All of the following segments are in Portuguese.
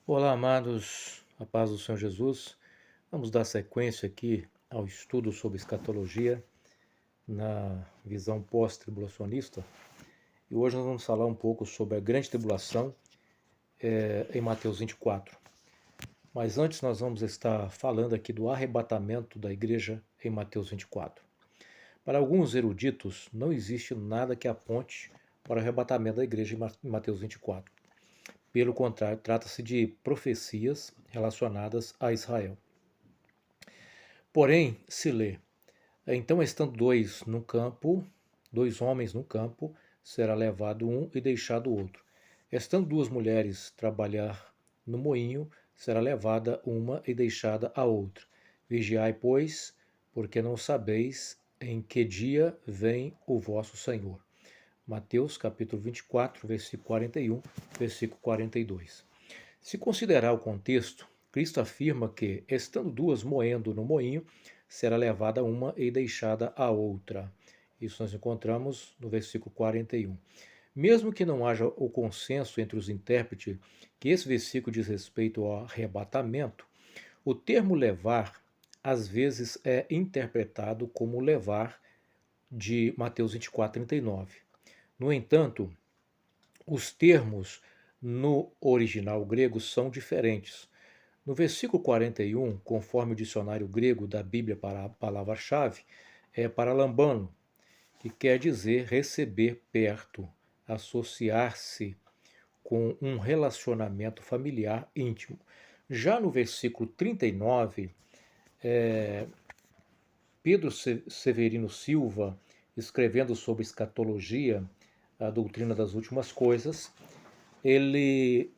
Olá, amados, a paz do Senhor Jesus. Vamos dar sequência aqui ao estudo sobre escatologia na visão pós-tribulacionista. E hoje nós vamos falar um pouco sobre a grande tribulação em Mateus 24. Mas antes nós vamos estar falando aqui do arrebatamento da igreja em Mateus 24. Para alguns eruditos, não existe nada que aponte para o arrebatamento da igreja em Mateus 24. Pelo contrário, trata-se de profecias relacionadas a Israel. Porém, se lê, então estando dois homens no campo, será levado um e deixado o outro. Estando duas mulheres trabalhar no moinho, será levada uma e deixada a outra. Vigiai, pois, porque não sabeis em que dia vem o vosso Senhor. Mateus capítulo 24, versículo 41, versículo 42. Se considerar o contexto, Cristo afirma que, estando duas moendo no moinho, será levada uma e deixada a outra. Isso nós encontramos no versículo 41. Mesmo que não haja o consenso entre os intérpretes que esse versículo diz respeito ao arrebatamento, o termo levar às vezes é interpretado como levar de Mateus 24, 39. No entanto, os termos no original grego são diferentes. No versículo 41, conforme o dicionário grego da Bíblia para a palavra-chave, é paralambano, que quer dizer receber perto, associar-se com um relacionamento familiar íntimo. Já no versículo 39, Pedro Severino Silva, escrevendo sobre escatologia, a doutrina das últimas coisas, ele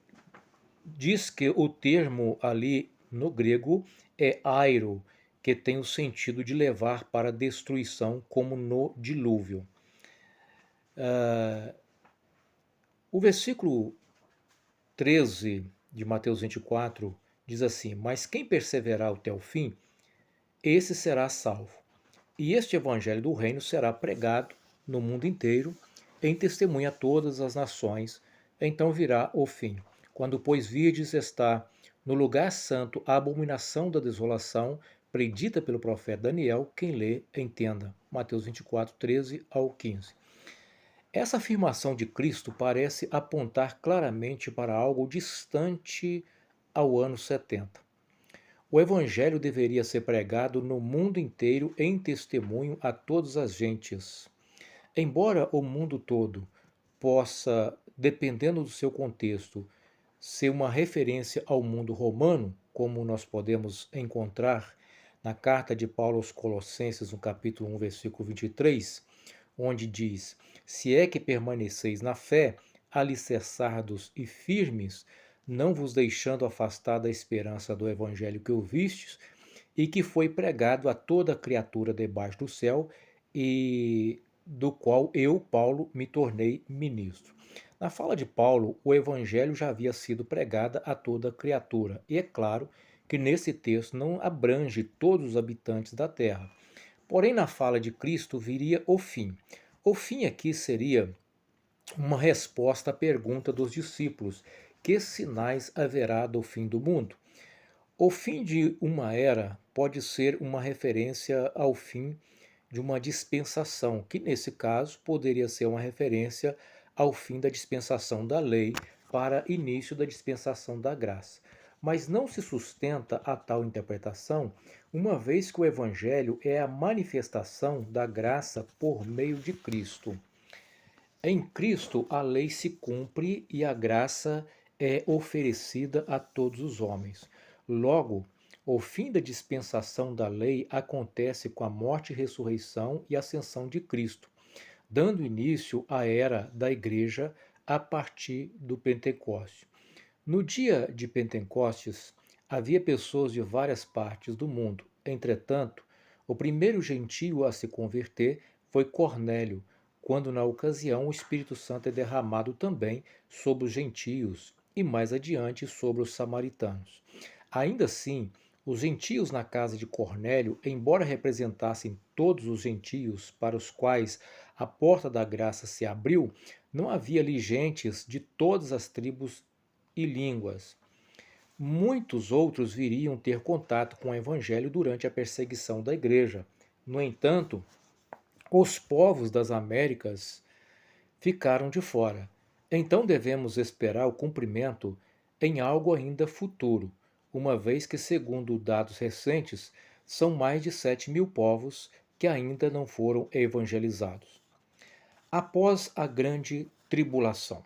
diz que o termo ali no grego é airo, que tem o sentido de levar para destruição, como no dilúvio. O versículo 13 de Mateus 24 diz assim: Mas quem perseverar até o fim, esse será salvo. E este evangelho do reino será pregado no mundo inteiro, em testemunha a todas as nações. Então virá o fim. Quando, pois, virdes está no lugar santo a abominação da desolação, predita pelo profeta Daniel, quem lê, entenda. Mateus 24, 13 ao 15. Essa afirmação de Cristo parece apontar claramente para algo distante ao ano 70. O evangelho deveria ser pregado no mundo inteiro em testemunho a todas as gentes. Embora o mundo todo possa, dependendo do seu contexto, ser uma referência ao mundo romano, como nós podemos encontrar na carta de Paulo aos Colossenses, no capítulo 1, versículo 23, onde diz: Se é que permaneceis na fé, alicerçados e firmes, não vos deixando afastar da esperança do evangelho que ouvistes e que foi pregado a toda criatura debaixo do céu e do qual eu, Paulo, me tornei ministro. Na fala de Paulo, o evangelho já havia sido pregado a toda criatura, e é claro que nesse texto não abrange todos os habitantes da terra. Porém, na fala de Cristo viria o fim. O fim aqui seria uma resposta à pergunta dos discípulos: que sinais haverá do fim do mundo? O fim de uma era pode ser uma referência ao fim de uma dispensação, que nesse caso poderia ser uma referência ao fim da dispensação da lei para início da dispensação da graça. Mas não se sustenta a tal interpretação, uma vez que o Evangelho é a manifestação da graça por meio de Cristo. Em Cristo, a lei se cumpre e a graça é oferecida a todos os homens. Logo, o fim da dispensação da lei acontece com a morte, ressurreição e ascensão de Cristo, dando início à era da Igreja a partir do Pentecostes. No dia de Pentecostes, havia pessoas de várias partes do mundo. Entretanto, o primeiro gentio a se converter foi Cornélio, quando na ocasião o Espírito Santo é derramado também sobre os gentios e mais adiante sobre os samaritanos. Ainda assim, os gentios na casa de Cornélio, embora representassem todos os gentios para os quais a porta da graça se abriu, não havia ali gentes de todas as tribos e línguas. Muitos outros viriam ter contato com o Evangelho durante a perseguição da igreja. No entanto, os povos das Américas ficaram de fora. Então devemos esperar o cumprimento em algo ainda futuro, uma vez que, segundo dados recentes, são mais de 7.000 povos que ainda não foram evangelizados. Após a grande tribulação.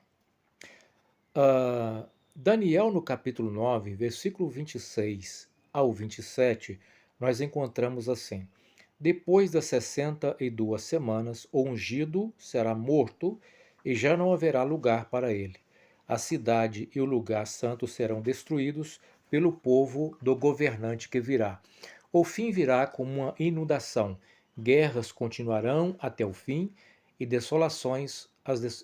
Daniel, no capítulo 9, versículo 26 ao 27, nós encontramos assim: Depois das 62 semanas, o ungido será morto e já não haverá lugar para ele. A cidade e o lugar santo serão destruídos pelo povo do governante que virá. O fim virá como uma inundação. Guerras continuarão até o fim e desolações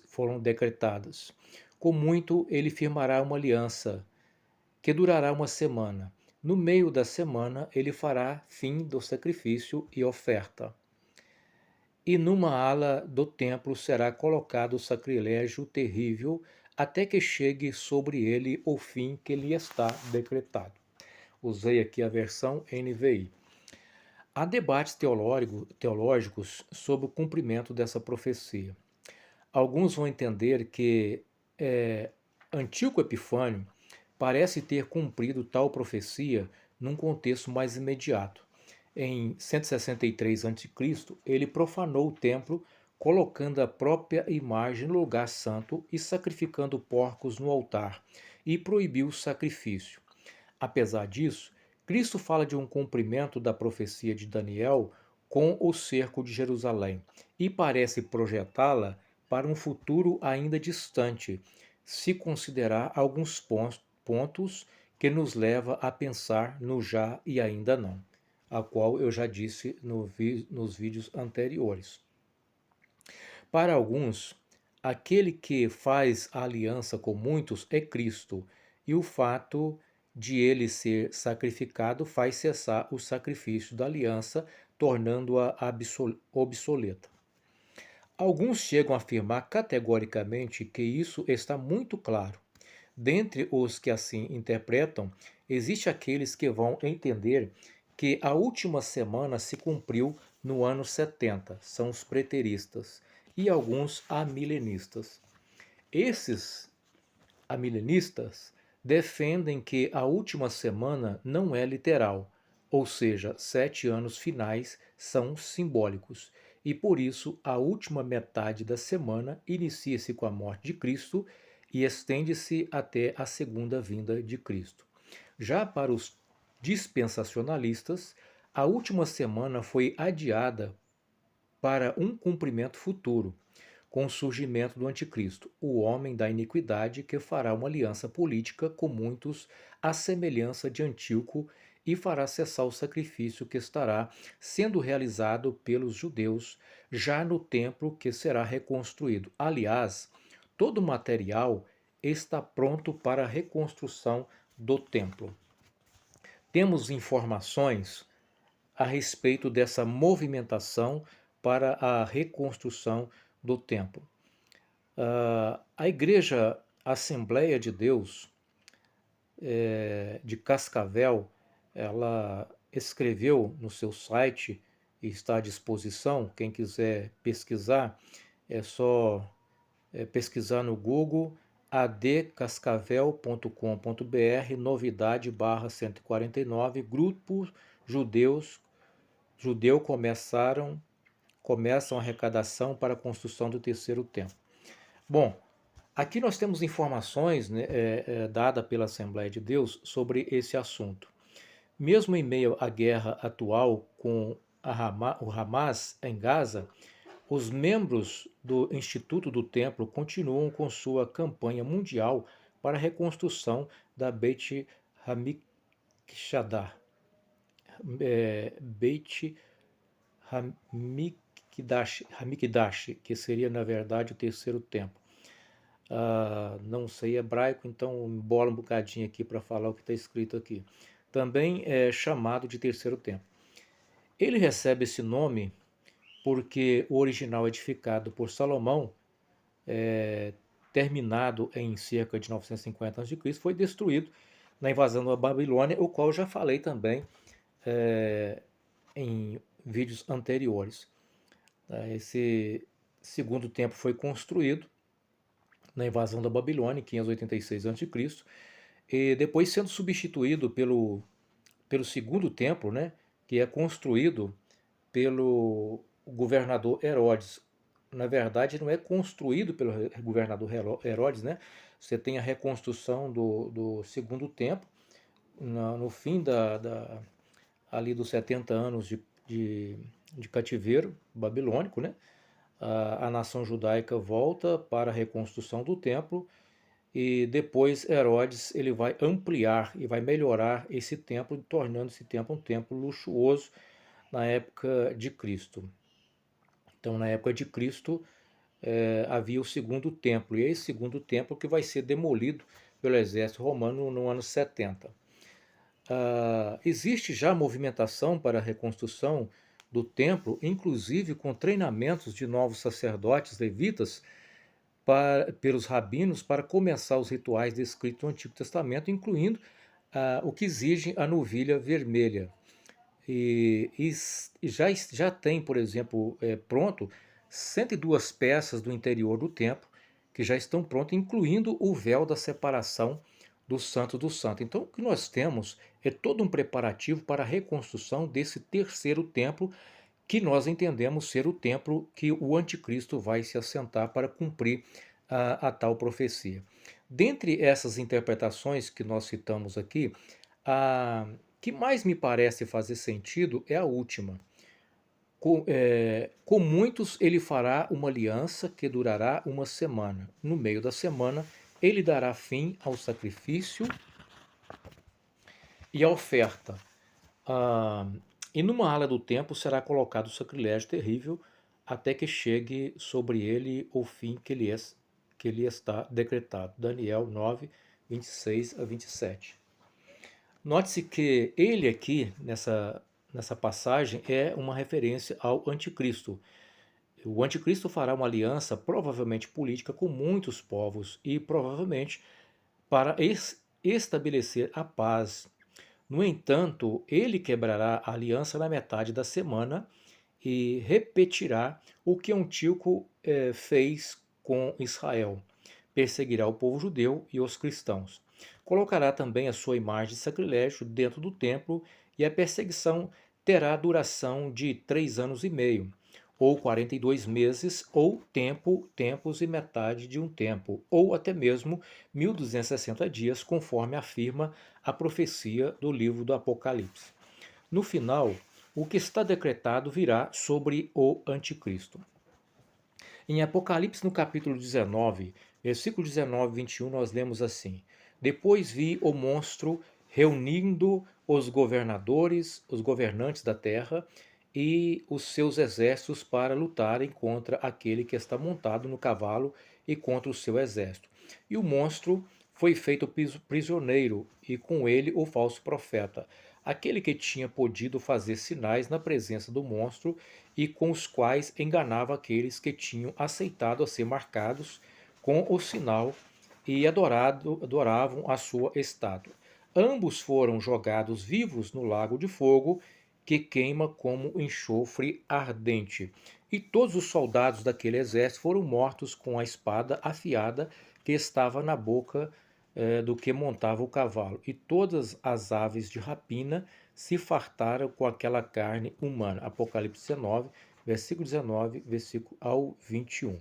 foram decretadas. Com muito ele firmará uma aliança que durará uma semana. No meio da semana ele fará fim do sacrifício e oferta. E numa ala do templo será colocado o sacrilégio terrível, até que chegue sobre ele o fim que lhe está decretado. Usei aqui a versão NVI. Há debates teológicos sobre o cumprimento dessa profecia. Alguns vão entender que Antíoco Epifânio parece ter cumprido tal profecia num contexto mais imediato. Em 163 a.C., ele profanou o templo, colocando a própria imagem no lugar santo e sacrificando porcos no altar, e proibiu o sacrifício. Apesar disso, Cristo fala de um cumprimento da profecia de Daniel com o cerco de Jerusalém e parece projetá-la para um futuro ainda distante, se considerar alguns pontos que nos leva a pensar no já e ainda não, a qual eu já disse nos vídeos anteriores. Para alguns, aquele que faz a aliança com muitos é Cristo, e o fato de ele ser sacrificado faz cessar o sacrifício da aliança, tornando-a obsoleta. Alguns chegam a afirmar categoricamente que isso está muito claro. Dentre os que assim interpretam, existe aqueles que vão entender que a última semana se cumpriu no ano 70, são os preteristas, e alguns amilenistas. Esses amilenistas defendem que a última semana não é literal, ou seja, 7 anos finais são simbólicos, e por isso a última metade da semana inicia-se com a morte de Cristo e estende-se até a segunda vinda de Cristo. Já para os dispensacionalistas, a última semana foi adiada para um cumprimento futuro, com o surgimento do Anticristo, o homem da iniquidade que fará uma aliança política com muitos à semelhança de Antíoco e fará cessar o sacrifício que estará sendo realizado pelos judeus já no templo que será reconstruído. Aliás, todo o material está pronto para a reconstrução do templo. Temos informações a respeito dessa movimentação para a reconstrução do templo. A Igreja Assembleia de Deus de Cascavel, ela escreveu no seu site e está à disposição, quem quiser pesquisar, é só pesquisar no Google adcascavel.com.br, novidade /149, grupos judeu começam a arrecadação para a construção do terceiro templo. Bom, aqui nós temos informações dadas pela Assembleia de Deus sobre esse assunto. Mesmo em meio à guerra atual com o Hamas em Gaza, os membros do Instituto do Templo continuam com sua campanha mundial para a reconstrução da Beit Hamikdash, Beit Hamikdash, que seria na verdade o terceiro templo. Não sei hebraico, então embola um bocadinho aqui para falar o que está escrito aqui. Também é chamado de terceiro templo. Ele recebe esse nome porque o original edificado por Salomão, terminado em cerca de 950 a.C., foi destruído na invasão da Babilônia, o qual eu já falei também em vídeos anteriores. Esse segundo templo foi construído na invasão da Babilônia, em 586 a.C., e depois sendo substituído pelo segundo templo, né, que é construído pelo governador Herodes. Na verdade, não é construído pelo governador Herodes, né? Você tem a reconstrução do segundo templo, no fim ali dos 70 anos de cativeiro babilônico, né? A nação judaica volta para a reconstrução do templo e depois Herodes ele vai ampliar e vai melhorar esse templo, tornando esse templo um templo luxuoso na época de Cristo. Então, na época de Cristo, havia o segundo templo, e é esse segundo templo que vai ser demolido pelo exército romano no ano 70. Existe já movimentação para a reconstrução do templo, inclusive com treinamentos de novos sacerdotes levitas pelos rabinos para começar os rituais descritos no Antigo Testamento, incluindo o que exige a novilha vermelha. E já tem, por exemplo, pronto 102 peças do interior do templo que já estão prontas, incluindo o véu da separação do Santo do Santo. Então, o que nós temos é todo um preparativo para a reconstrução desse terceiro templo, que nós entendemos ser o templo que o anticristo vai se assentar para cumprir a tal profecia. Dentre essas interpretações que nós citamos aqui, a que mais me parece fazer sentido é a última. Com muitos ele fará uma aliança que durará uma semana. No meio da semana, ele dará fim ao sacrifício e à oferta. E numa ala do templo será colocado o sacrilégio terrível, até que chegue sobre ele o fim que lhe está decretado. Daniel 9, 26 a 27. Note-se que ele aqui, nessa passagem, é uma referência ao anticristo. O anticristo fará uma aliança, provavelmente política, com muitos povos e provavelmente para estabelecer a paz. No entanto, ele quebrará a aliança na metade da semana e repetirá o que Antíoco fez com Israel. Perseguirá o povo judeu e os cristãos. Colocará também a sua imagem de sacrilégio dentro do templo e a perseguição terá duração de 3 anos e meio, ou 42 meses, ou tempos e metade de um tempo, ou até mesmo 1260 dias, conforme afirma a profecia do livro do Apocalipse. No final, o que está decretado virá sobre o anticristo. Em Apocalipse, no capítulo 19, versículo 19 e 21, nós lemos assim: Depois vi o monstro reunindo os governadores, os governantes da terra e os seus exércitos para lutarem contra aquele que está montado no cavalo e contra o seu exército. E o monstro foi feito prisioneiro, e com ele o falso profeta, aquele que tinha podido fazer sinais na presença do monstro e com os quais enganava aqueles que tinham aceitado a ser marcados com o sinal e adoravam a sua estátua. Ambos foram jogados vivos no lago de fogo, que queima como enxofre ardente. E todos os soldados daquele exército foram mortos com a espada afiada que estava na boca do que montava o cavalo. E todas as aves de rapina se fartaram com aquela carne humana. Apocalipse 19, versículo 19, versículo ao 21.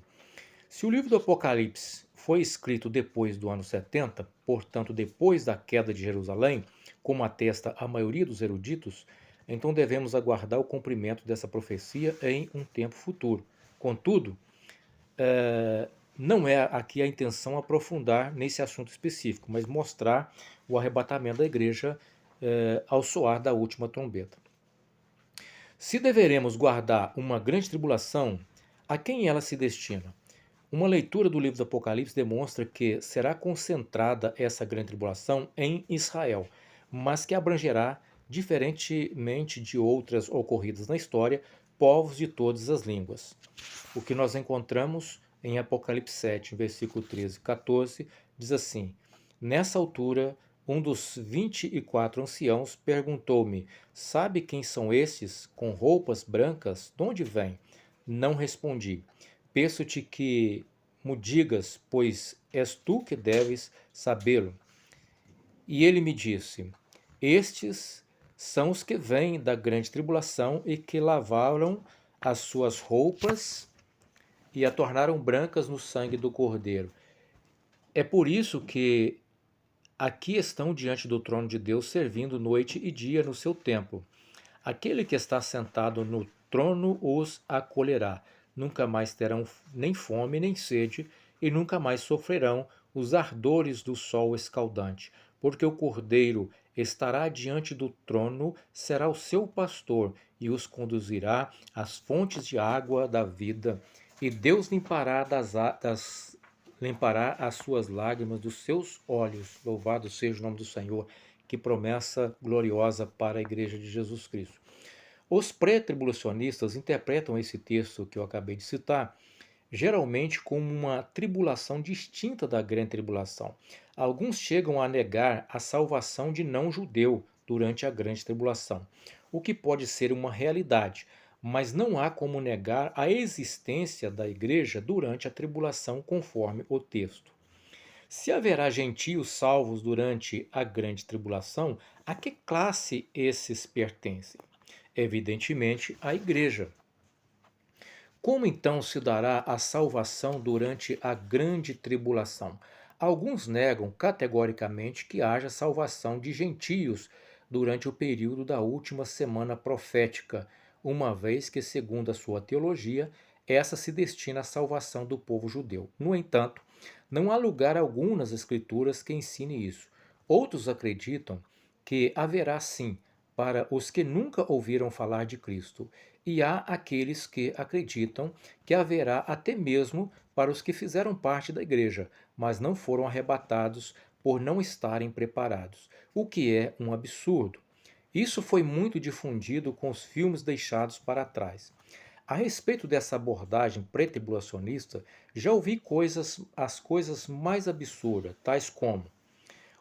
Se o livro do Apocalipse foi escrito depois do ano 70, portanto depois da queda de Jerusalém, como atesta a maioria dos eruditos, então devemos aguardar o cumprimento dessa profecia em um tempo futuro. Contudo, não é aqui a intenção aprofundar nesse assunto específico, mas mostrar o arrebatamento da igreja ao soar da última trombeta. Se deveremos guardar uma grande tribulação, a quem ela se destina? Uma leitura do livro do Apocalipse demonstra que será concentrada essa grande tribulação em Israel, mas que abrangerá, diferentemente de outras ocorridas na história, povos de todas as línguas. O que nós encontramos em Apocalipse 7, versículo 13 e 14, diz assim: Nessa altura Um dos 24 anciãos perguntou-me: Sabe quem são estes com roupas brancas? De onde vêm? Não respondi. Peço-te que mo digas, pois és tu que deves sabê-lo. E ele me disse: Estes são os que vêm da grande tribulação e que lavaram as suas roupas e a tornaram brancas no sangue do Cordeiro. É por isso que aqui estão diante do trono de Deus, servindo noite e dia no seu templo. Aquele que está sentado no trono os acolherá. Nunca mais terão nem fome nem sede, e nunca mais sofrerão os ardores do sol escaldante, porque o Cordeiro estará diante do trono, será o seu pastor e os conduzirá às fontes de água da vida, e Deus limpará as suas lágrimas dos seus olhos. Louvado seja o nome do Senhor. Que promessa gloriosa para a Igreja de Jesus Cristo. Os pré-tribulacionistas interpretam esse texto que eu acabei de citar geralmente como uma tribulação distinta da grande tribulação. Alguns chegam a negar a salvação de não-judeu durante a grande tribulação, o que pode ser uma realidade, mas não há como negar a existência da igreja durante a tribulação, conforme o texto. Se haverá gentios salvos durante a grande tribulação, a que classe esses pertencem? Evidentemente, à igreja. Como então se dará a salvação durante a grande tribulação? Alguns negam categoricamente que haja salvação de gentios durante o período da última semana profética, uma vez que, segundo a sua teologia, essa se destina à salvação do povo judeu. No entanto, não há lugar algum nas Escrituras que ensine isso. Outros acreditam que haverá sim para os que nunca ouviram falar de Cristo, e há aqueles que acreditam que haverá até mesmo para os que fizeram parte da igreja, mas não foram arrebatados por não estarem preparados, o que é um absurdo. Isso foi muito difundido com os filmes deixados para trás. A respeito dessa abordagem pré-tribulacionista, já ouvi as coisas mais absurdas, tais como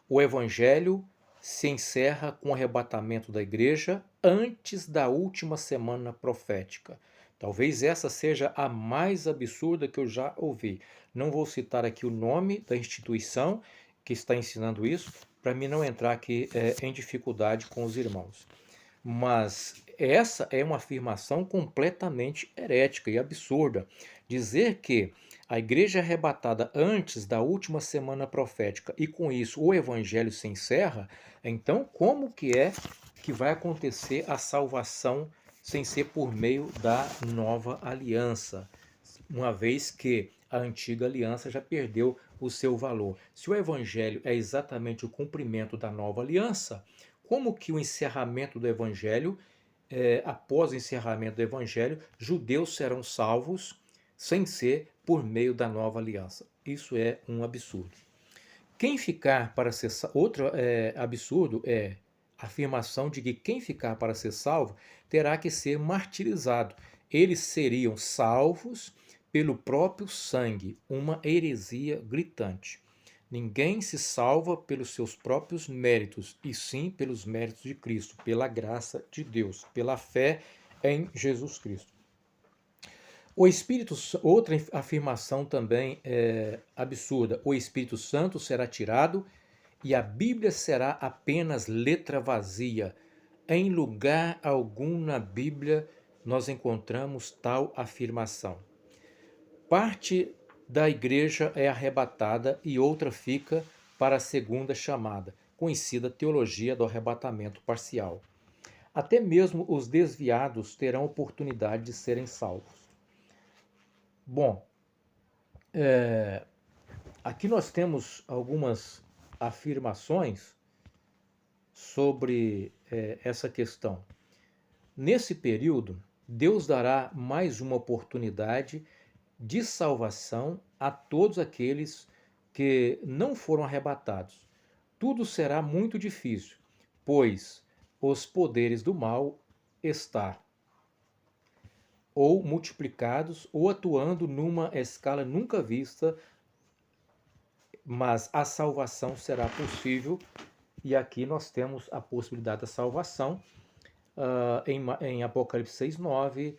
o evangelho se encerra com o arrebatamento da igreja antes da última semana profética. Talvez essa seja a mais absurda que eu já ouvi. Não vou citar aqui o nome da instituição que está ensinando isso, para mim não entrar aqui em dificuldade com os irmãos. Mas essa é uma afirmação completamente herética e absurda. Dizer que a igreja é arrebatada antes da última semana profética e com isso o evangelho se encerra, então como que é que vai acontecer a salvação sem ser por meio da nova aliança? Uma vez que a antiga aliança já perdeu o seu valor. Se o evangelho é exatamente o cumprimento da nova aliança, como que o encerramento do evangelho, após o encerramento do evangelho, judeus serão salvos sem ser por meio da nova aliança? Isso é um absurdo. Quem ficar para ser outro absurdo é a afirmação de que quem ficar para ser salvo terá que ser martirizado. Eles seriam salvos pelo próprio sangue, uma heresia gritante. Ninguém se salva pelos seus próprios méritos, e sim pelos méritos de Cristo, pela graça de Deus, pela fé em Jesus Cristo. Outra afirmação também absurda: o Espírito Santo será tirado e a Bíblia será apenas letra vazia. Em lugar algum na Bíblia nós encontramos tal afirmação. Parte da igreja é arrebatada e outra fica para a segunda chamada, conhecida teologia do arrebatamento parcial. Até mesmo os desviados terão oportunidade de serem salvos. Bom, aqui nós temos algumas afirmações sobre essa questão. Nesse período, Deus dará mais uma oportunidade de salvação a todos aqueles que não foram arrebatados. Tudo será muito difícil, pois os poderes do mal estão ou multiplicados ou atuando numa escala nunca vista, mas a salvação será possível E aqui nós temos a possibilidade da salvação em Apocalipse 6, 9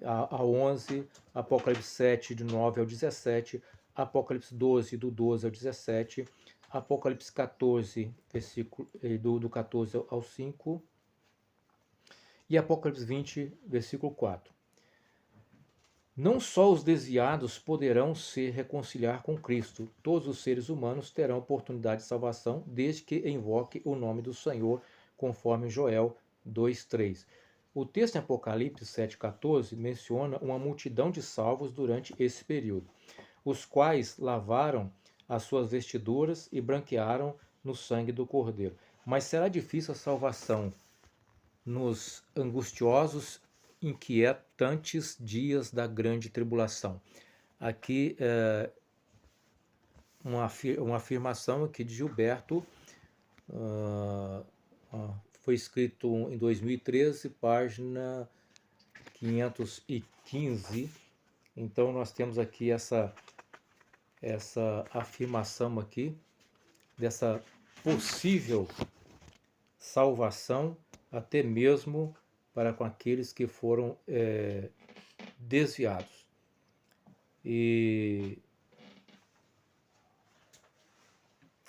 a 11, Apocalipse 7, de 9 ao 17, Apocalipse 12, do 12 ao 17, Apocalipse 14, versículo, do 14 ao 5, e Apocalipse 20, versículo 4. Não só os desviados poderão se reconciliar com Cristo, todos os seres humanos terão oportunidade de salvação, desde que invoque o nome do Senhor, conforme Joel 2:3. O texto em Apocalipse 7:14 menciona uma multidão de salvos durante esse período, os quais lavaram as suas vestiduras e branquearam no sangue do Cordeiro. Mas será difícil a salvação nos angustiosos, inquietantes dias da grande tribulação. Aqui uma afirmação aqui de Gilberto, foi escrito em 2013, página 515. Então nós temos aqui essa afirmação aqui dessa possível salvação, até mesmo para com aqueles que foram desviados.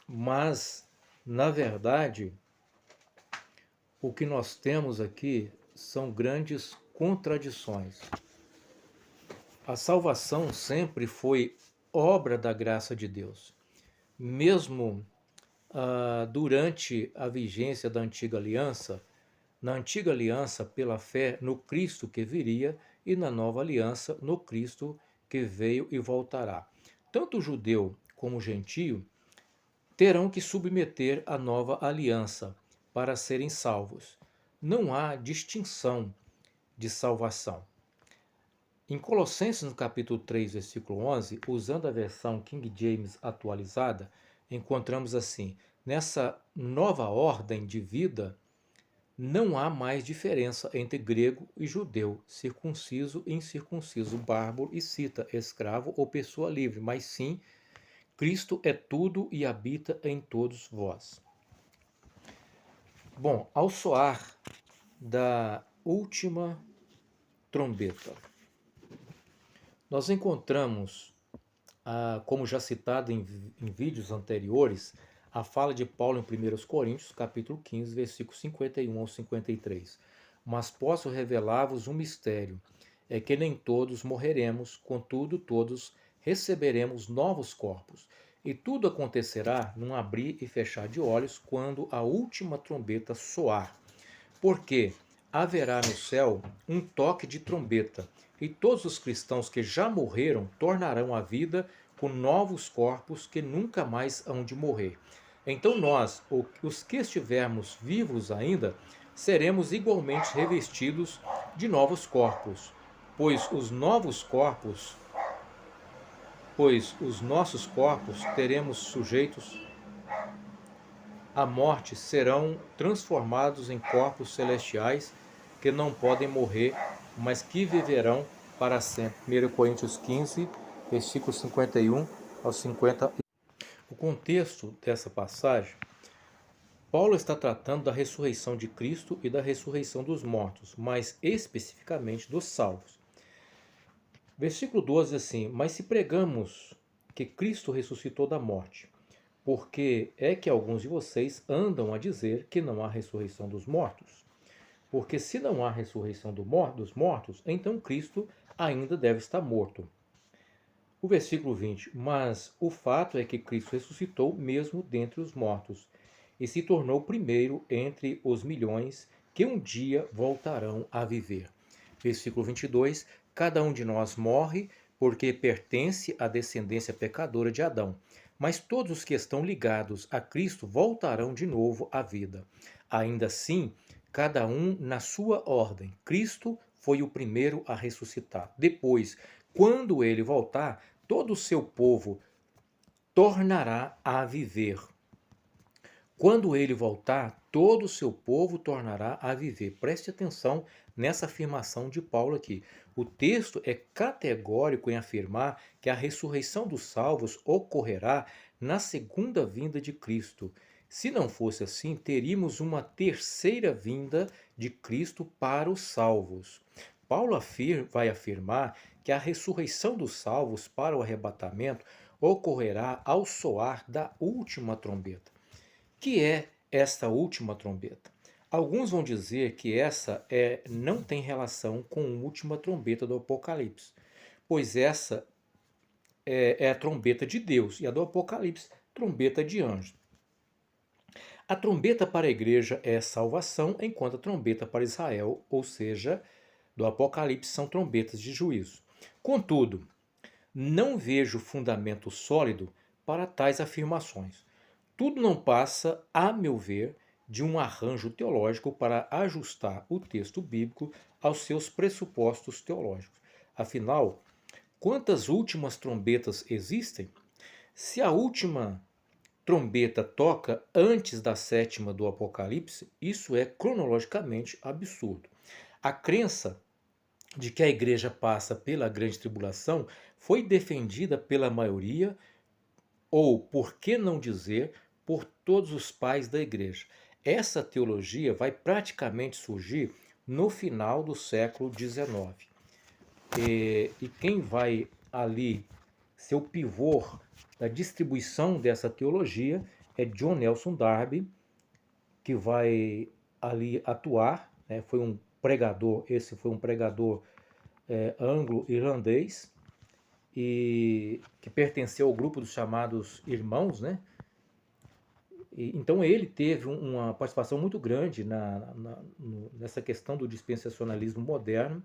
Mas, na verdade, o que nós temos aqui são grandes contradições. A salvação sempre foi obra da graça de Deus. Mesmo durante a vigência da Antiga Aliança, na Antiga Aliança, pela fé no Cristo que viria, e na Nova Aliança, no Cristo que veio e voltará. Tanto o judeu como o gentio terão que submeter a nova aliança para serem salvos. Não há distinção de salvação. Em Colossenses, no capítulo 3, versículo 11, usando a versão King James atualizada, encontramos assim: nessa nova ordem de vida, não há mais diferença entre grego e judeu, circunciso e incircunciso, bárbaro e cita, escravo ou pessoa livre, mas sim, Cristo é tudo e habita em todos vós. Bom, ao soar da última trombeta, nós encontramos, como já citado em vídeos anteriores, a fala de Paulo em 1 Coríntios, capítulo 15, versículos 51 ao 53. Mas posso revelar-vos um mistério, é que nem todos morreremos, contudo todos receberemos novos corpos. E tudo acontecerá num abrir e fechar de olhos, quando a última trombeta soar. Porque haverá no céu um toque de trombeta, e todos os cristãos que já morreram tornarão à vida com novos corpos que nunca mais hão de morrer. Então nós, os que estivermos vivos ainda, seremos igualmente revestidos de novos corpos, pois os nossos corpos teremos sujeitos à morte, serão transformados em corpos celestiais que não podem morrer, mas que viverão para sempre. 1 Coríntios 15, versículos 51 ao 50. O contexto dessa passagem, Paulo está tratando da ressurreição de Cristo e da ressurreição dos mortos, mas especificamente dos salvos. Versículo 12 assim: mas se pregamos que Cristo ressuscitou da morte, porque é que alguns de vocês andam a dizer que não há ressurreição dos mortos? Porque se não há ressurreição dos mortos, então Cristo ainda deve estar morto. O versículo 20: mas o fato é que Cristo ressuscitou mesmo dentre os mortos, e se tornou primeiro entre os milhões que um dia voltarão a viver. Versículo 22: cada um de nós morre porque pertence à descendência pecadora de Adão, mas todos os que estão ligados a Cristo voltarão de novo à vida. Ainda assim, cada um na sua ordem. Cristo foi o primeiro a ressuscitar. Depois, quando ele voltar, todo o seu povo tornará a viver. Quando ele voltar, todo o seu povo tornará a viver. Preste atenção nessa afirmação de Paulo aqui. O texto é categórico em afirmar que a ressurreição dos salvos ocorrerá na segunda vinda de Cristo. Se não fosse assim, teríamos uma terceira vinda de Cristo para os salvos. Paulo vai afirmar que a ressurreição dos salvos para o arrebatamento ocorrerá ao soar da última trombeta. Que é esta última trombeta? Alguns vão dizer que essa não tem relação com a última trombeta do Apocalipse, pois essa é a trombeta de Deus e a do Apocalipse, trombeta de anjo. A trombeta para a igreja é salvação, enquanto a trombeta para Israel, ou seja, do Apocalipse, são trombetas de juízo. Contudo, não vejo fundamento sólido para tais afirmações. Tudo não passa, a meu ver, de um arranjo teológico para ajustar o texto bíblico aos seus pressupostos teológicos. Afinal, quantas últimas trombetas existem? Se a última trombeta toca antes da sétima do Apocalipse, isso é cronologicamente absurdo. A crença de que a igreja passa pela grande tribulação foi defendida pela maioria, ou, por que não dizer, por todos os pais da igreja. Essa teologia vai praticamente surgir no final do século XIX. E quem vai ali ser o pivô da distribuição dessa teologia é John Nelson Darby, que vai ali atuar, né? Foi um pregador, esse foi um pregador anglo-irlandês, e que pertenceu ao grupo dos chamados Irmãos, né? Então ele teve uma participação muito grande nessa questão do dispensacionalismo moderno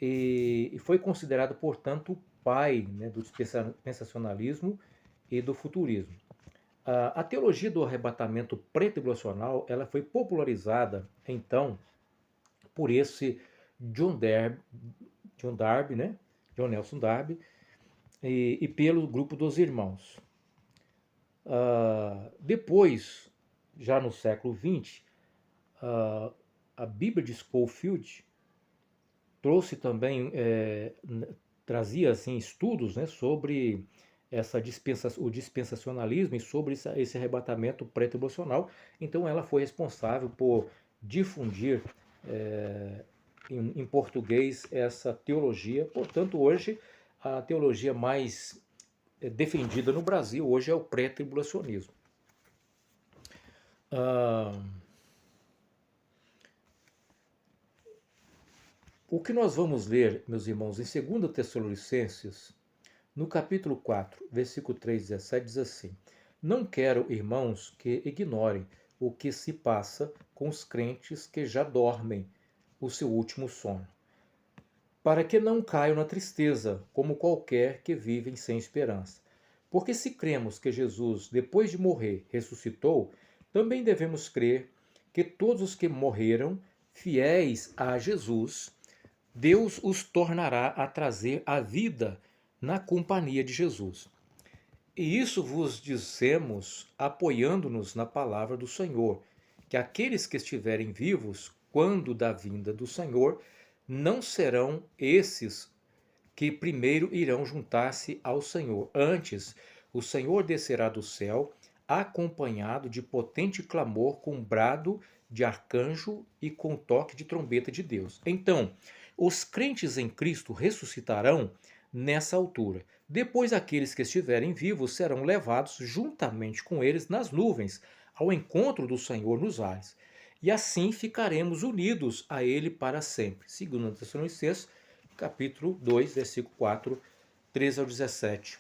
e foi considerado, portanto, o pai, né, do dispensacionalismo e do futurismo. A teologia do arrebatamento pré-tribulacional ela foi popularizada, então, por esse John Darby, né? John Nelson Darby, e pelo grupo dos Irmãos. Depois, já no século XX, a Bíblia de Scofield trouxe também, trazia assim, estudos, né, sobre o dispensacionalismo e sobre esse arrebatamento pré-tribulacional. Então ela foi responsável por difundir em português essa teologia. Portanto, hoje a teologia mais defendida no Brasil hoje é o pré-tribulacionismo. O que nós vamos ler, meus irmãos, em 2 Tessalonicenses, no capítulo 4, versículo 3, 17, diz assim: Não quero, irmãos, que ignorem o que se passa com os crentes que já dormem o seu último sono, para que não caiam na tristeza, como qualquer que vivem sem esperança. Porque se cremos que Jesus, depois de morrer, ressuscitou, também devemos crer que todos os que morreram, fiéis a Jesus, Deus os tornará a trazer a vida na companhia de Jesus. E isso vos dizemos, apoiando-nos na palavra do Senhor, que aqueles que estiverem vivos, quando da vinda do Senhor, não serão esses que primeiro irão juntar-se ao Senhor. Antes, o Senhor descerá do céu, acompanhado de potente clamor, com brado de arcanjo e com toque de trombeta de Deus. Então, os crentes em Cristo ressuscitarão nessa altura. Depois, aqueles que estiverem vivos serão levados juntamente com eles nas nuvens, ao encontro do Senhor nos ares. E assim ficaremos unidos a Ele para sempre. 2 Tessalonicenses, capítulo 2, versículo 4, 13 ao 17.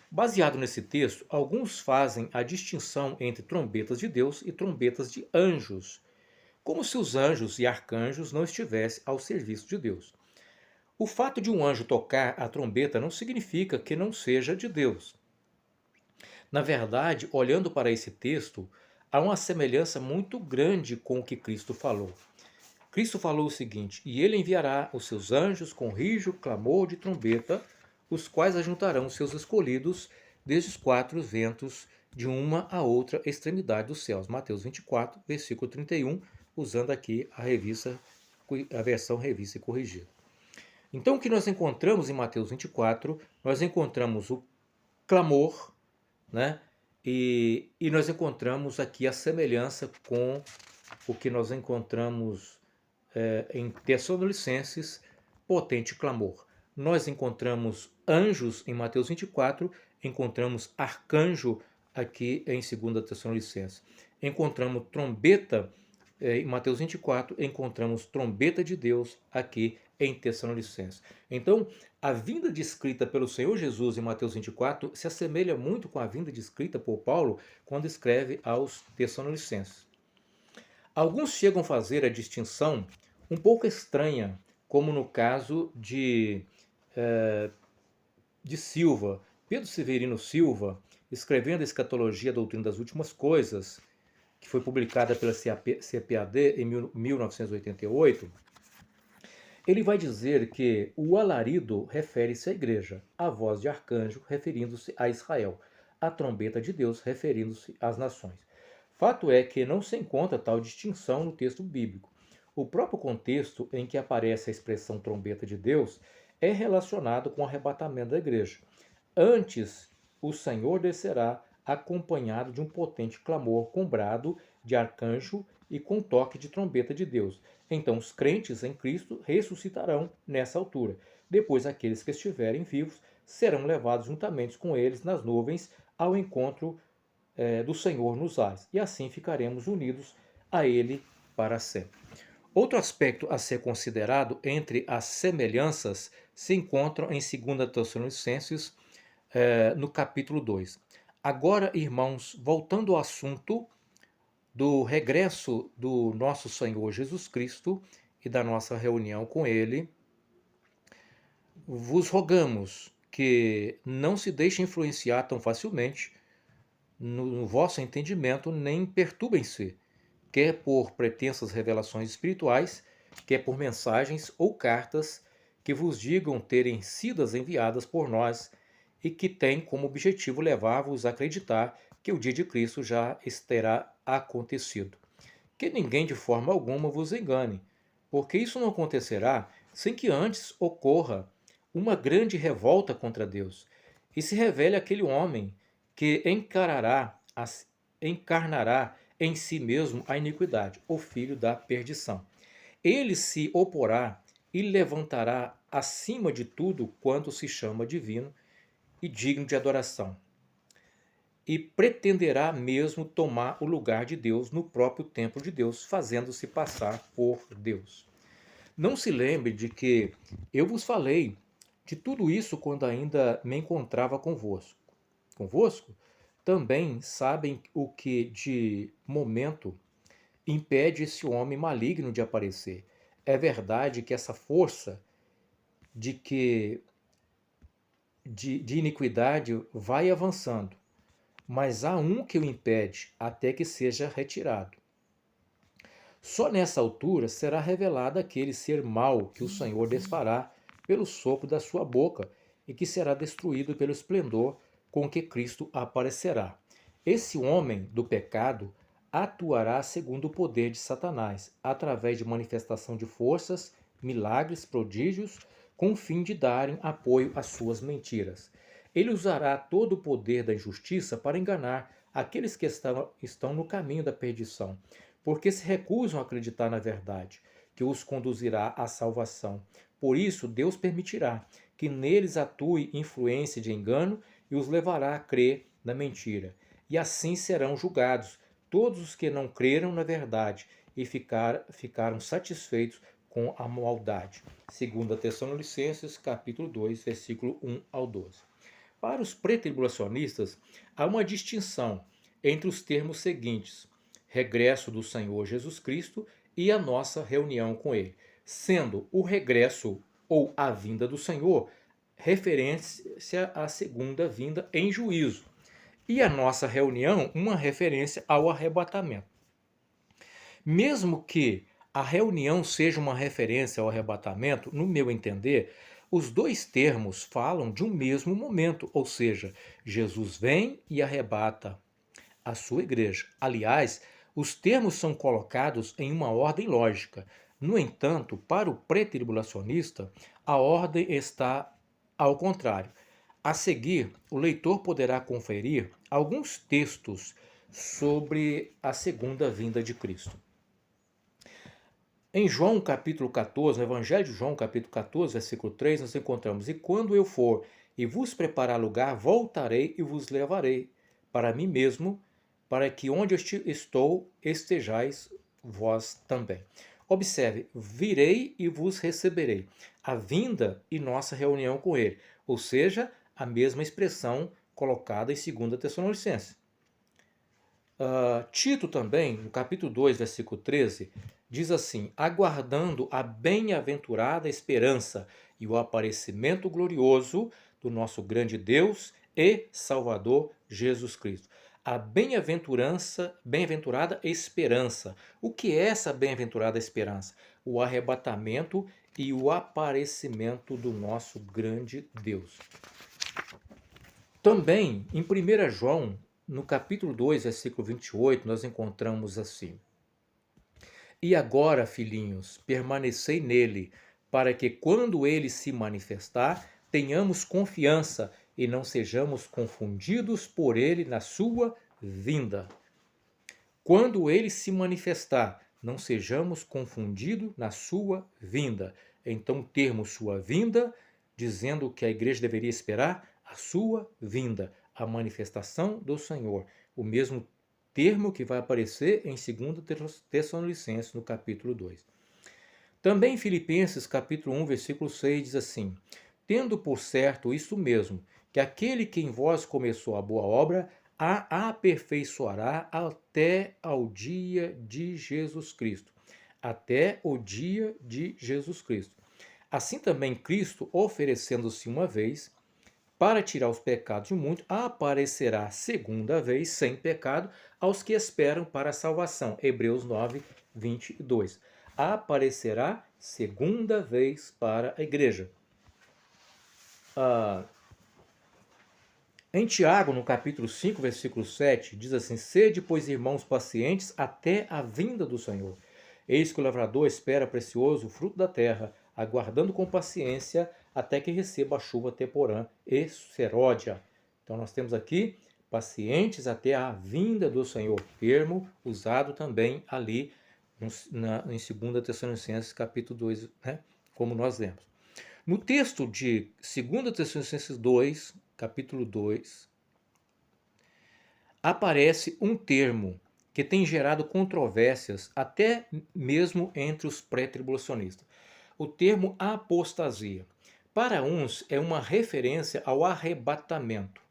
Baseado nesse texto, alguns fazem a distinção entre trombetas de Deus e trombetas de anjos, como se os anjos e arcanjos não estivessem ao serviço de Deus. O fato de um anjo tocar a trombeta não significa que não seja de Deus. Na verdade, olhando para esse texto, há uma semelhança muito grande com o que Cristo falou. Cristo falou o seguinte: E ele enviará os seus anjos com rijo, clamor de trombeta, os quais ajuntarão os seus escolhidos desde os quatro ventos, de uma a outra extremidade dos céus. Mateus 24, versículo 31, usando aqui a versão revista e corrigida. Então, o que nós encontramos em Mateus 24, nós encontramos o clamor, né? E nós encontramos aqui a semelhança com o que nós encontramos em Tessalonicenses, potente clamor. Nós encontramos anjos em Mateus 24, encontramos arcanjo aqui em 2 Tessalonicenses. Encontramos trombeta em Mateus 24, encontramos trombeta de Deus aqui em Tessalonicenses. Então, a vinda descrita pelo Senhor Jesus em Mateus 24 se assemelha muito com a vinda descrita por Paulo quando escreve aos Tessalonicenses. Alguns chegam a fazer a distinção um pouco estranha, como no caso de Silva, Pedro Severino Silva, escrevendo a Escatologia, a Doutrina das Últimas Coisas, que foi publicada pela CPAD em 1988, ele vai dizer que o alarido refere-se à igreja, a voz de arcanjo referindo-se a Israel, a trombeta de Deus referindo-se às nações. Fato é que não se encontra tal distinção no texto bíblico. O próprio contexto em que aparece a expressão trombeta de Deus é relacionado com o arrebatamento da igreja. Antes, o Senhor descerá acompanhado de um potente clamor com brado de arcanjo e com toque de trombeta de Deus. Então os crentes em Cristo ressuscitarão nessa altura. Depois aqueles que estiverem vivos serão levados juntamente com eles nas nuvens ao encontro do Senhor nos ares. E assim ficaremos unidos a Ele para sempre. Outro aspecto a ser considerado entre as semelhanças se encontram em 2 Tessalonicenses, no capítulo 2. Agora, irmãos, voltando ao assunto do regresso do nosso Senhor Jesus Cristo e da nossa reunião com Ele, vos rogamos que não se deixem influenciar tão facilmente no vosso entendimento, nem perturbem-se, quer por pretensas revelações espirituais, quer por mensagens ou cartas que vos digam terem sido enviadas por nós e que têm como objetivo levar-vos a acreditar que o dia de Cristo já terá acontecido. Que ninguém de forma alguma vos engane, porque isso não acontecerá sem que antes ocorra uma grande revolta contra Deus e se revele aquele homem que encarnará em si mesmo a iniquidade, o filho da perdição. Ele se oporá e levantará acima de tudo quanto se chama divino e digno de adoração, e pretenderá mesmo tomar o lugar de Deus no próprio templo de Deus, fazendo-se passar por Deus. Não se lembre de que eu vos falei de tudo isso quando ainda me encontrava convosco. Convosco também sabem o que de momento impede esse homem maligno de aparecer. É verdade que essa força de iniquidade vai avançando, mas há um que o impede até que seja retirado. Só nessa altura será revelado aquele ser mau que o Senhor desfará pelo sopro da sua boca e que será destruído pelo esplendor com que Cristo aparecerá. Esse homem do pecado atuará segundo o poder de Satanás, através de manifestação de forças, milagres, prodígios, com o fim de darem apoio às suas mentiras. Ele usará todo o poder da injustiça para enganar aqueles que estão no caminho da perdição, porque se recusam a acreditar na verdade, que os conduzirá à salvação. Por isso, Deus permitirá que neles atue influência de engano e os levará a crer na mentira. E assim serão julgados todos os que não creram na verdade e ficaram satisfeitos com a maldade. 2 Tessalonicenses, capítulo 2, versículo 1 ao 12. Para os pré-tribulacionistas, há uma distinção entre os termos seguintes: regresso do Senhor Jesus Cristo e a nossa reunião com Ele, sendo o regresso ou a vinda do Senhor referência à segunda vinda em juízo, e a nossa reunião uma referência ao arrebatamento. Mesmo que a reunião seja uma referência ao arrebatamento, no meu entender, os dois termos falam de um mesmo momento, ou seja, Jesus vem e arrebata a sua igreja. Aliás, os termos são colocados em uma ordem lógica. No entanto, para o pré-tribulacionista, a ordem está ao contrário. A seguir, o leitor poderá conferir alguns textos sobre a segunda vinda de Cristo. Em João capítulo 14, no Evangelho de João capítulo 14, versículo 3, nós encontramos: E quando eu for e vos preparar lugar, voltarei e vos levarei para mim mesmo, para que onde eu estou, estejais vós também. Observe, virei e vos receberei. A vinda e nossa reunião com ele, ou seja, a mesma expressão colocada em 2 Tessalonicenses. Tito também, no capítulo 2, versículo 13, diz assim: aguardando a bem-aventurada esperança e o aparecimento glorioso do nosso grande Deus e Salvador Jesus Cristo. A bem-aventurada esperança. O que é essa bem-aventurada esperança? O arrebatamento e o aparecimento do nosso grande Deus. Também, em 1 João, no capítulo 2, versículo 28, nós encontramos assim: E agora, filhinhos, permanecei nele, para que quando ele se manifestar, tenhamos confiança e não sejamos confundidos por ele na sua vinda. Quando ele se manifestar, não sejamos confundidos na sua vinda. Então, termos sua vinda, dizendo que a igreja deveria esperar a sua vinda, a manifestação do Senhor. O mesmo termo que vai aparecer em 2 Tessalonicenses, no capítulo 2. Também em Filipenses, capítulo 1, versículo 6, diz assim: Tendo por certo isso mesmo, que aquele que em vós começou a boa obra, a aperfeiçoará até ao dia de Jesus Cristo. Até o dia de Jesus Cristo. Assim também Cristo, oferecendo-se uma vez para tirar os pecados de muitos, aparecerá segunda vez sem pecado aos que esperam para a salvação. Hebreus 9, 22. Aparecerá segunda vez para a igreja. Em Tiago, no capítulo 5, versículo 7, diz assim: Sede, pois, irmãos, pacientes até a vinda do Senhor. Eis que o lavrador espera precioso o fruto da terra, aguardando com paciência até que receba a chuva temporã e seródia. Então nós temos aqui pacientes até a vinda do Senhor, termo usado também ali em 2 Tessalonicenses capítulo 2, né, como nós lemos. No texto de 2 Tessalonicenses 2, capítulo 2, aparece um termo que tem gerado controvérsias até mesmo entre os pré-tribulacionistas. O termo apostasia. Para uns é uma referência ao arrebatamento,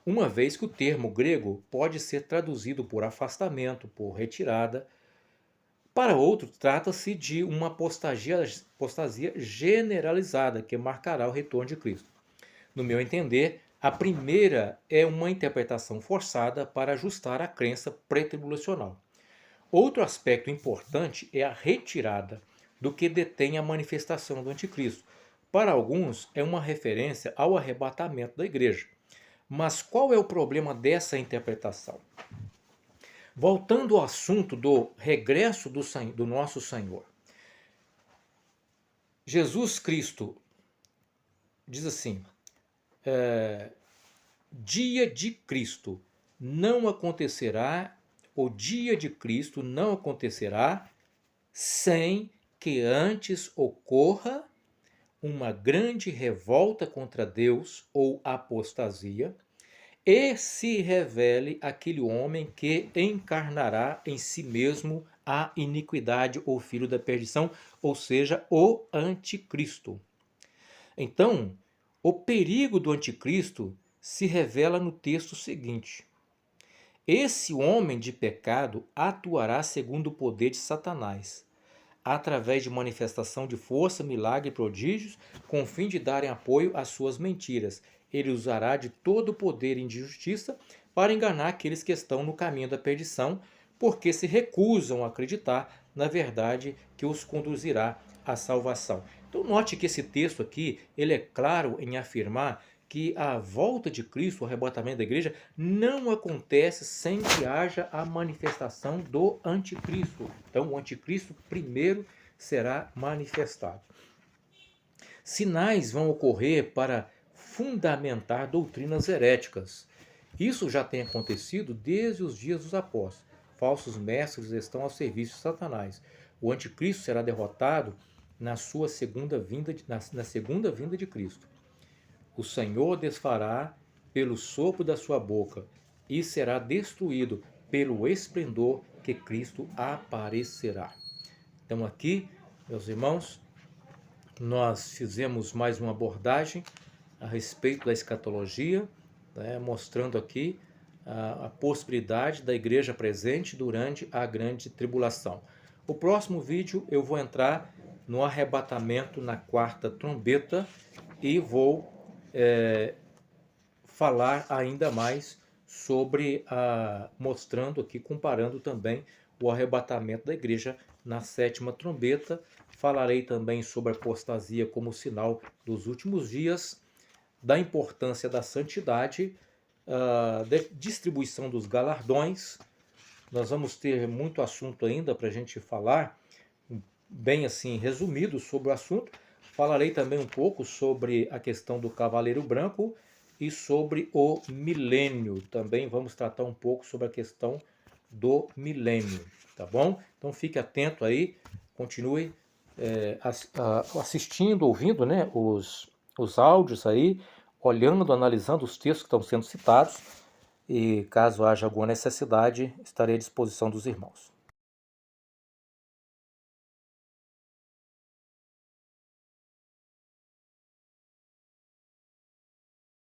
uma vez que o termo grego pode ser traduzido por afastamento, por retirada. Para outros, trata-se de uma apostasia generalizada que marcará o retorno de Cristo. No meu entender, a primeira é uma interpretação forçada para ajustar a crença pré-tribulacional. Outro aspecto importante é a retirada do que detém a manifestação do anticristo. Para alguns, é uma referência ao arrebatamento da igreja. Mas qual é o problema dessa interpretação? Voltando ao assunto do regresso do nosso Senhor. Jesus Cristo diz assim: dia de Cristo não acontecerá, o dia de Cristo não acontecerá sem que antes ocorra uma grande revolta contra Deus ou apostasia e se revele aquele homem que encarnará em si mesmo a iniquidade ou filho da perdição, ou seja, o anticristo. Então, o perigo do anticristo se revela no texto seguinte: esse homem de pecado atuará segundo o poder de Satanás, através de manifestação de força, milagre e prodígios, com o fim de darem apoio às suas mentiras. Ele usará de todo o poder e de justiça para enganar aqueles que estão no caminho da perdição, porque se recusam a acreditar na verdade que os conduzirá à salvação. Então note que esse texto aqui, ele é claro em afirmar que a volta de Cristo, o arrebatamento da igreja, não acontece sem que haja a manifestação do anticristo. Então o anticristo primeiro será manifestado. Sinais vão ocorrer para fundamentar doutrinas heréticas. Isso já tem acontecido desde os dias dos apóstolos. Falsos mestres estão ao serviço de Satanás. O anticristo será derrotado na sua segunda vinda, na segunda vinda de Cristo. O Senhor desfará pelo sopro da sua boca e será destruído pelo esplendor que Cristo aparecerá. Então aqui, meus irmãos, nós fizemos mais uma abordagem a respeito da escatologia, né, mostrando aqui a possibilidade da igreja presente durante a grande tribulação. O próximo vídeo eu vou entrar no arrebatamento na quarta trombeta e vou falar ainda mais sobre, mostrando aqui, comparando também o arrebatamento da igreja na sétima trombeta. Falarei também sobre a apostasia como sinal dos últimos dias, da importância da santidade, da distribuição dos galardões. Nós vamos ter muito assunto ainda para a gente falar, bem assim resumido sobre o assunto. Falarei também um pouco sobre a questão do Cavaleiro Branco e sobre o milênio. Também vamos tratar um pouco sobre a questão do milênio, tá bom? Então fique atento aí, continue assistindo, ouvindo, né, os áudios aí, olhando, analisando os textos que estão sendo citados, e caso haja alguma necessidade, estarei à disposição dos irmãos.